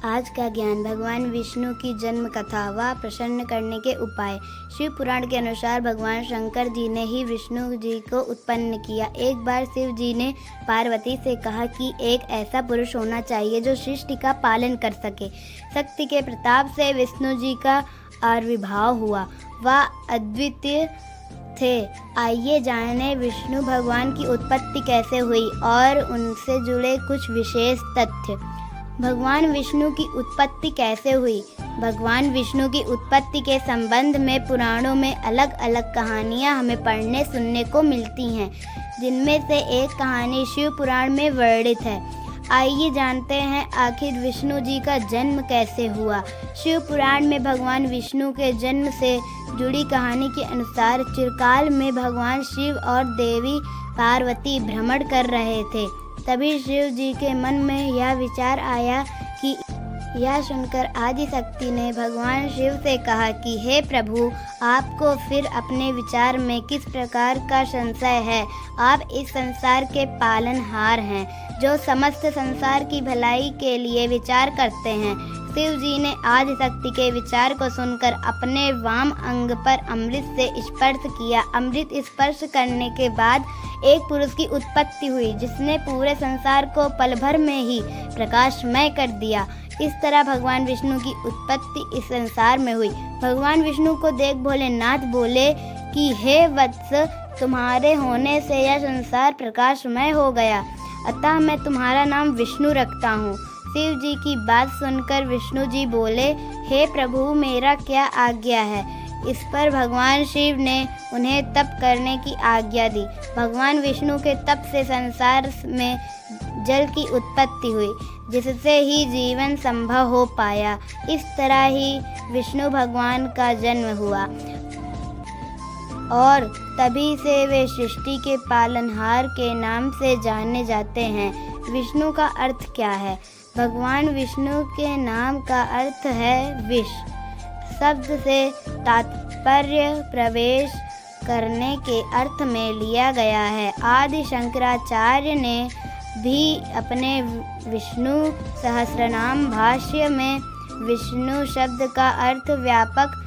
आज का ज्ञान भगवान विष्णु की जन्म कथा व प्रसन्न करने के उपाय। शिव पुराण के अनुसार भगवान शंकर जी ने ही विष्णु जी को उत्पन्न किया। एक बार शिव जी ने पार्वती से कहा कि एक ऐसा पुरुष होना चाहिए जो सृष्टि का पालन कर सके। शक्ति के प्रताप से विष्णु जी का आविर्भाव हुआ। वह अद्वितीय थे। आइए जाने विष्णु भगवान की उत्पत्ति कैसे हुई और उनसे जुड़े कुछ विशेष तथ्य। भगवान विष्णु की उत्पत्ति कैसे हुई? भगवान विष्णु की उत्पत्ति के संबंध में पुराणों में अलग अलग कहानियाँ हमें पढ़ने सुनने को मिलती हैं, जिनमें से एक कहानी शिव पुराण में वर्णित है। आइए जानते हैं आखिर विष्णु जी का जन्म कैसे हुआ। शिव पुराण में भगवान विष्णु के जन्म से जुड़ी कहानी के अनुसार चिरकाल में भगवान शिव और देवी पार्वती भ्रमण कर रहे थे। तभी शिव जी के मन में यह विचार आया कि यह सुनकर आदि शक्ति ने भगवान शिव से कहा कि हे प्रभु, आपको फिर अपने विचार में किस प्रकार का संशय है? आप इस संसार के पालनहार हैं, जो समस्त संसार की भलाई के लिए विचार करते हैं। शिव जी ने आदि शक्ति के विचार को सुनकर अपने वाम अंग पर अमृत से स्पर्श किया। अमृत स्पर्श करने के बाद एक पुरुष की उत्पत्ति हुई, जिसने पूरे संसार को पल भर में ही प्रकाशमय कर दिया। इस तरह भगवान विष्णु की उत्पत्ति इस संसार में हुई। भगवान विष्णु को देख भोलेनाथ बोले कि हे वत्स, तुम्हारे होने से यह संसार प्रकाशमय हो गया, अतः मैं तुम्हारा नाम विष्णु रखता हूँ। शिव जी की बात सुनकर विष्णु जी बोले, हे प्रभु, मेरा क्या आज्ञा है? इस पर भगवान शिव ने उन्हें तप करने की आज्ञा दी। भगवान विष्णु के तप से संसार में जल की उत्पत्ति हुई, जिससे ही जीवन संभव हो पाया। इस तरह ही विष्णु भगवान का जन्म हुआ और तभी से वे सृष्टि के पालनहार के नाम से जाने जाते हैं। विष्णु का अर्थ क्या है? भगवान विष्णु के नाम का अर्थ है विष। शब्द से तात्पर्य प्रवेश करने के अर्थ में लिया गया है। आदि शंकराचार्य ने भी अपने विष्णु सहस्रनाम भाष्य में विष्णु शब्द का अर्थ व्यापक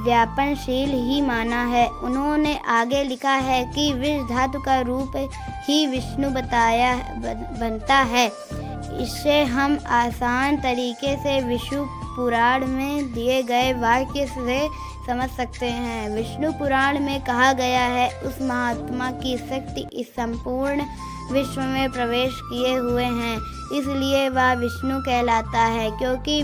व्यापनशील ही माना है। उन्होंने आगे लिखा है कि विष धातु का रूप ही विष्णु बनता है। इससे हम आसान तरीके से विष्णु पुराण में दिए गए वाक्य से समझ सकते हैं। विष्णु पुराण में कहा गया है, उस महात्मा की शक्ति इस संपूर्ण विश्व में प्रवेश किए हुए हैं, इसलिए वह विष्णु कहलाता है, क्योंकि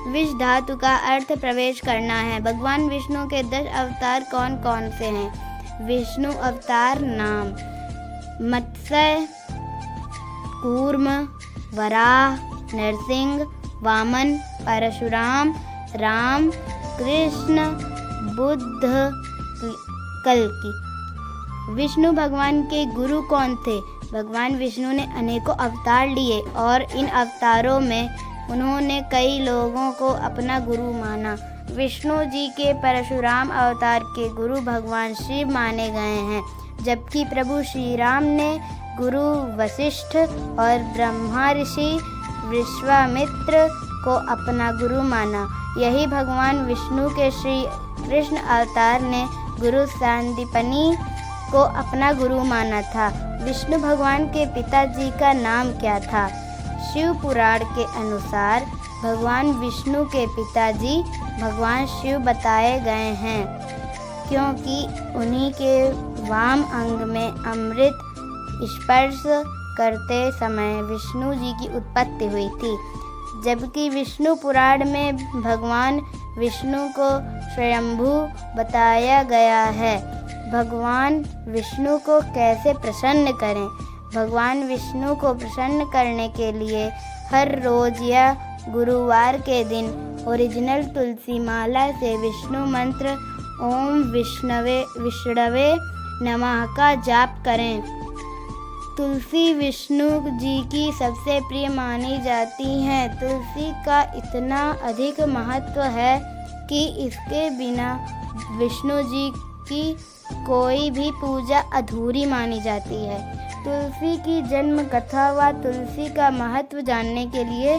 विष धातु का अर्थ प्रवेश करना है। भगवान विष्णु के 10 अवतार कौन कौन से हैं? विष्णु अवतार नाम: मत्स्य, कूर्म, वराह, नरसिंह, वामन, परशुराम, राम, कृष्ण, बुद्ध, कल्कि। विष्णु भगवान के गुरु कौन थे? भगवान विष्णु ने अनेकों अवतार लिए और इन अवतारों में उन्होंने कई लोगों को अपना गुरु माना। विष्णु जी के परशुराम अवतार के गुरु भगवान शिव माने गए हैं, जबकि प्रभु श्री राम ने गुरु वशिष्ठ और ब्रह्मा ऋषि विश्वामित्र को अपना गुरु माना। यही भगवान विष्णु के श्री कृष्ण अवतार ने गुरु सांदीपनि को अपना गुरु माना था। विष्णु भगवान के पिताजी का नाम क्या था? शिव पुराण के अनुसार भगवान विष्णु के पिताजी भगवान शिव बताए गए हैं, क्योंकि उन्हीं के वाम अंग में अमृत स्पर्श करते समय विष्णु जी की उत्पत्ति हुई थी। जबकि विष्णु पुराण में भगवान विष्णु को स्वयंभू बताया गया है। भगवान विष्णु को कैसे प्रसन्न करें? भगवान विष्णु को प्रसन्न करने के लिए हर रोज या गुरुवार के दिन ओरिजिनल तुलसी माला से विष्णु मंत्र ओम विष्णवे नमः का जाप करें। तुलसी विष्णु जी की सबसे प्रिय मानी जाती हैं। तुलसी का इतना अधिक महत्व है कि इसके बिना विष्णु जी की कोई भी पूजा अधूरी मानी जाती है। तुलसी की जन्म कथा व तुलसी का महत्व जानने के लिए